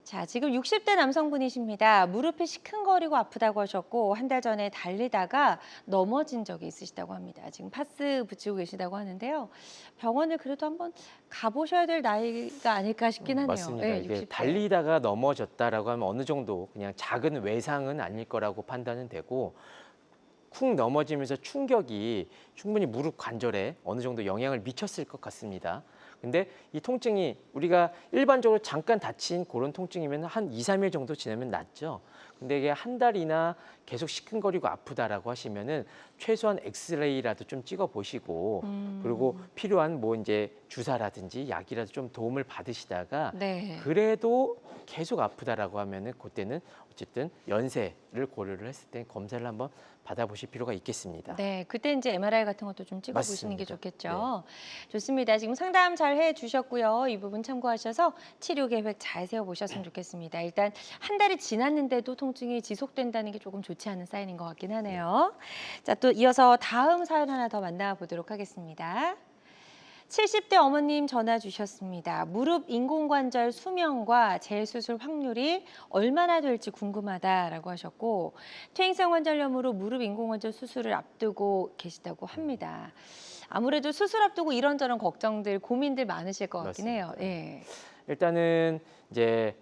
자, 지금 60대 남성분이십니다. 무릎이 시큰거리고 아프다고 하셨고 한 달 전에 달리다가 넘어진 적이 있으시다고 합니다. 지금 파스 붙이고 계시다고 하는데요. 병원을 그래도 한번 가보셔야 될 나이가 아닐까 싶긴 하네요. 맞습니다. 네, 이게 60대. 달리다가 넘어졌다라고 하면 어느 정도 그냥 작은 외상은 아닐 거라고 판단은 되고 쿵 넘어지면서 충격이 충분히 무릎 관절에 어느 정도 영향을 미쳤을 것 같습니다. 근데 이 통증이 우리가 일반적으로 잠깐 다친 그런 통증이면 한 2, 3일 정도 지나면 낫죠. 근데 이게 한 달이나 계속 시큰거리고 아프다라고 하시면은 최소한 엑스레이라도 좀 찍어 보시고 그리고 필요한 뭐 이제 주사라든지 약이라도 좀 도움을 받으시다가 네. 그래도 계속 아프다라고 하면은 그때는 어쨌든 연세를 고려를 했을 때 검사를 한번 받아보실 필요가 있겠습니다. 네, 그때 이제 MRI 같은 것도 좀 찍어보시는 게 맞습니다. 좋겠죠. 좋습니다. 지금 상담 잘 해주셨고요. 이 부분 참고하셔서 치료 계획 잘 세워보셨으면 좋겠습니다. 일단 한 달이 지났는데도 통증이 지속된다는 게 조금 좋지 않은 사인인 것 같긴 하네요. 자, 또 이어서 다음 사연 하나 더 만나보도록 하겠습니다. 70대 어머님 전화 주셨습니다. 무릎 인공관절 수명과 재수술 확률이 얼마나 될지 궁금하다라고 하셨고 퇴행성 관절염으로 무릎 인공관절 수술을 앞두고 계시다고 합니다. 아무래도 수술 앞두고 이런저런 걱정들, 고민들 많으실 것 같긴 해요. 맞습니다. 예. 일단은 이제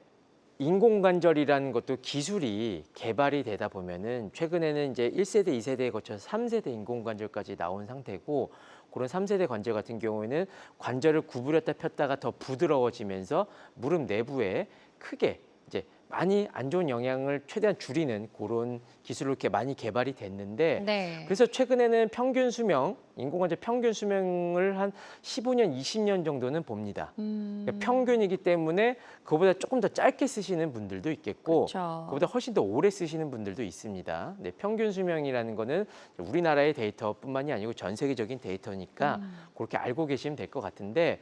인공관절이라는 것도 기술이 개발이 되다 보면은 최근에는 이제 1세대, 2세대에 거쳐서 3세대 인공관절까지 나온 상태고 그런 3세대 관절 같은 경우에는 관절을 구부렸다 폈다가 더 부드러워지면서 무릎 내부에 크게 이제 많이 안 좋은 영향을 최대한 줄이는 그런 기술로 이렇게 많이 개발이 됐는데 네. 그래서 최근에는 평균 수명, 인공관절 평균 수명을 한 15년, 20년 정도는 봅니다. 그러니까 평균이기 때문에 그보다 조금 더 짧게 쓰시는 분들도 있겠고 그렇죠. 그보다 훨씬 더 오래 쓰시는 분들도 있습니다. 네, 평균 수명이라는 거는 우리나라의 데이터뿐만이 아니고 전 세계적인 데이터니까 그렇게 알고 계시면 될 것 같은데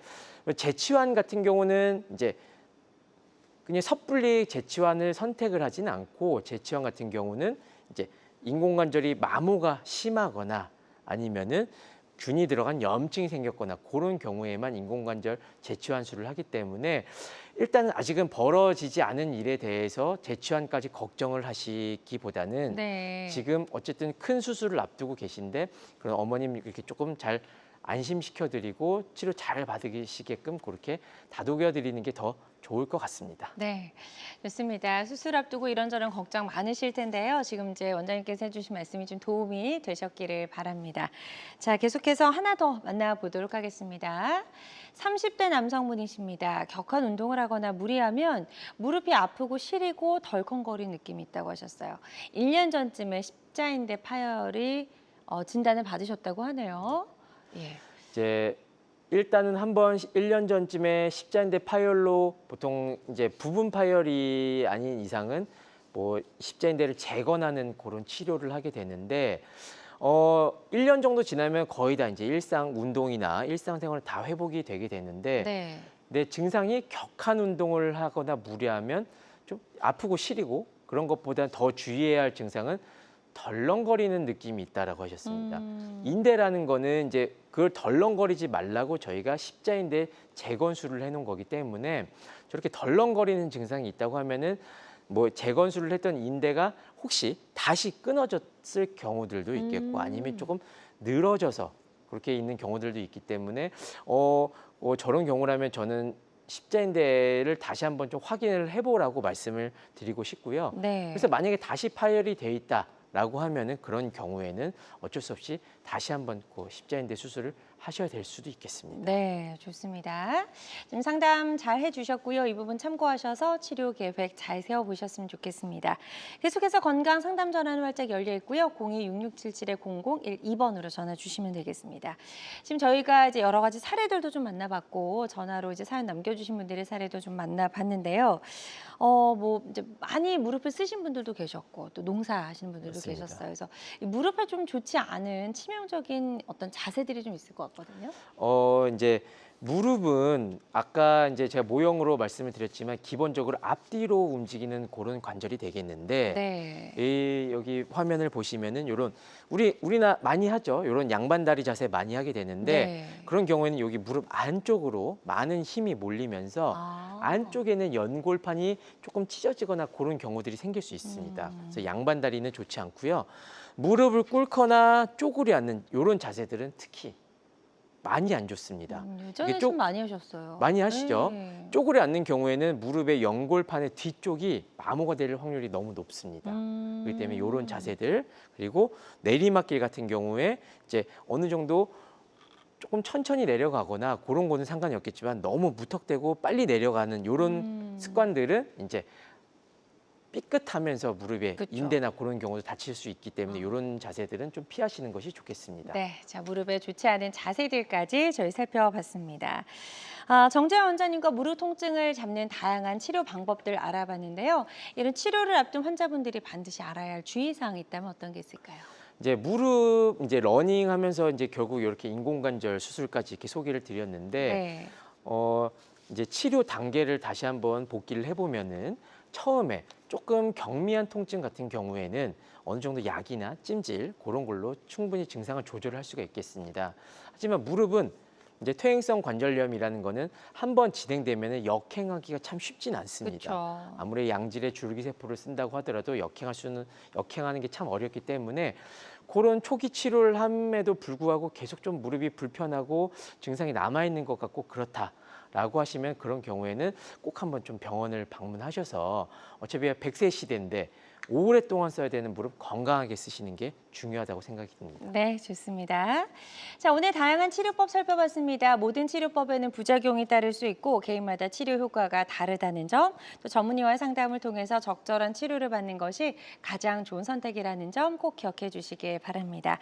재치환 같은 경우는 이제 그냥 섣불리 재치환을 선택을 하지는 않고 재치환 같은 경우는 이제 인공관절이 마모가 심하거나 아니면은 균이 들어간 염증이 생겼거나 그런 경우에만 인공관절 재치환술을 하기 때문에 일단은 아직은 벌어지지 않은 일에 대해서 재치환까지 걱정을 하시기보다는 네. 지금 어쨌든 큰 수술을 앞두고 계신데 그런 어머님 이렇게 조금 잘 안심시켜드리고 치료 잘 받으시게끔 그렇게 다독여드리는 게 더 좋을 것 같습니다. 네, 좋습니다. 수술 앞두고 이런저런 걱정 많으실 텐데요. 지금 이제 원장님께서 해주신 말씀이 좀 도움이 되셨기를 바랍니다. 자, 계속해서 하나 더 만나보도록 하겠습니다. 30대 남성분이십니다. 격한 운동을 하거나 무리하면 무릎이 아프고 시리고 덜컹거리는 느낌이 있다고 하셨어요. 1년 전쯤에 십자인대 파열이 진단을 받으셨다고 하네요. 예. 이제 일단은 한번 1년 전쯤에 십자인대 파열로 보통 이제 부분 파열이 아닌 이상은 뭐 십자인대를 재건하는 그런 치료를 하게 되는데 1년 정도 지나면 거의 다 이제 일상 운동이나 일상생활 다 회복이 되게 되는데 네. 내 증상이 격한 운동을 하거나 무리하면 좀 아프고 시리고 그런 것보다 더 주의해야 할 증상은 덜렁거리는 느낌이 있다라고 하셨습니다. 인대라는 거는 이제 그걸 덜렁거리지 말라고 저희가 십자인대 재건술을 해놓은 거기 때문에 저렇게 덜렁거리는 증상이 있다고 하면은 뭐 재건술을 했던 인대가 혹시 다시 끊어졌을 경우들도 있겠고 아니면 조금 늘어져서 그렇게 있는 경우들도 있기 때문에 저런 경우라면 저는 십자인대를 다시 한번 좀 확인을 해보라고 말씀을 드리고 싶고요. 네. 그래서 만약에 다시 파열이 돼 있다라고 하면은 그런 경우에는 어쩔 수 없이 다시 한번 그 십자인대 수술을 하셔야 될 수도 있겠습니다. 네, 좋습니다. 지금 상담 잘 해주셨고요. 이 부분 참고하셔서 치료 계획 잘 세워보셨으면 좋겠습니다. 계속해서 건강 상담 전화는 활짝 열려 있고요. 02-667-0012번으로 전화 주시면 되겠습니다. 지금 저희가 이제 여러 가지 사례들도 좀 만나봤고 전화로 이제 사연 남겨주신 분들의 사례도 좀 만나봤는데요. 뭐 이제 많이 무릎을 쓰신 분들도 계셨고 또 농사하시는 분들도 맞습니다. 계셨어요. 그래서 이 무릎에 좀 좋지 않은 치명적인 어떤 자세들이 좀 있을 것 같거든요. 이제 무릎은 아까 이제 제가 모형으로 말씀을 드렸지만 기본적으로 앞뒤로 움직이는 그런 관절이 되겠는데 네. 여기 화면을 보시면은 요런 우리나 많이 하죠. 요런 양반다리 자세 많이 하게 되는데 네. 그런 경우에는 여기 무릎 안쪽으로 많은 힘이 몰리면서 아. 안쪽에는 연골판이 조금 찢어지거나 그런 경우들이 생길 수 있습니다. 그래서 양반다리는 좋지 않고요. 무릎을 꿇거나 쪼그려 앉는 요런 자세들은 특히 많이 안 좋습니다. 예전에 이게 좀 많이 하셨어요. 많이 하시죠. 네. 쪼그려 앉는 경우에는 무릎의 연골판의 뒤쪽이 마모가 될 확률이 너무 높습니다. 그렇기 때문에 이런 자세들 그리고 내리막길 같은 경우에 이제 어느 정도 조금 천천히 내려가거나 그런 거는 상관이 없겠지만 너무 무턱대고 빨리 내려가는 이런 습관들은 이제 삐끗하면서 무릎에 그쵸. 인대나 그런 경우도 다칠 수 있기 때문에 이런 자세들은 좀 피하시는 것이 좋겠습니다. 네, 자 무릎에 좋지 않은 자세들까지 저희 살펴봤습니다. 정재환 원장님과 무릎 통증을 잡는 다양한 치료 방법들 알아봤는데요. 이런 치료를 앞둔 환자분들이 반드시 알아야 할 주의사항이 있다면 어떤 게 있을까요? 이제 무릎 이제 러닝하면서 이제 결국 이렇게 인공관절 수술까지 이렇게 소개를 드렸는데 네. 이제 치료 단계를 다시 한번 복기를 해보면은 처음에 조금 경미한 통증 같은 경우에는 어느 정도 약이나 찜질 그런 걸로 충분히 증상을 조절할 수가 있겠습니다. 하지만 무릎은 이제 퇴행성 관절염이라는 거는 한번 진행되면 역행하기가 참 쉽진 않습니다. 그렇죠. 아무리 양질의 줄기세포를 쓴다고 하더라도 역행하는 게 참 어렵기 때문에 그런 초기 치료를 함에도 불구하고 계속 좀 무릎이 불편하고 증상이 남아 있는 것 같고 그렇다라고 하시면 그런 경우에는 꼭 한번 좀 병원을 방문하셔서 어차피 100세 시대인데 오랫동안 써야 되는 무릎 건강하게 쓰시는 게 중요하다고 생각이 듭니다. 네, 좋습니다. 자, 오늘 다양한 치료법 살펴봤습니다. 모든 치료법에는 부작용이 따를 수 있고 개인마다 치료 효과가 다르다는 점, 또 전문의와의 상담을 통해서 적절한 치료를 받는 것이 가장 좋은 선택이라는 점 꼭 기억해 주시길 바랍니다.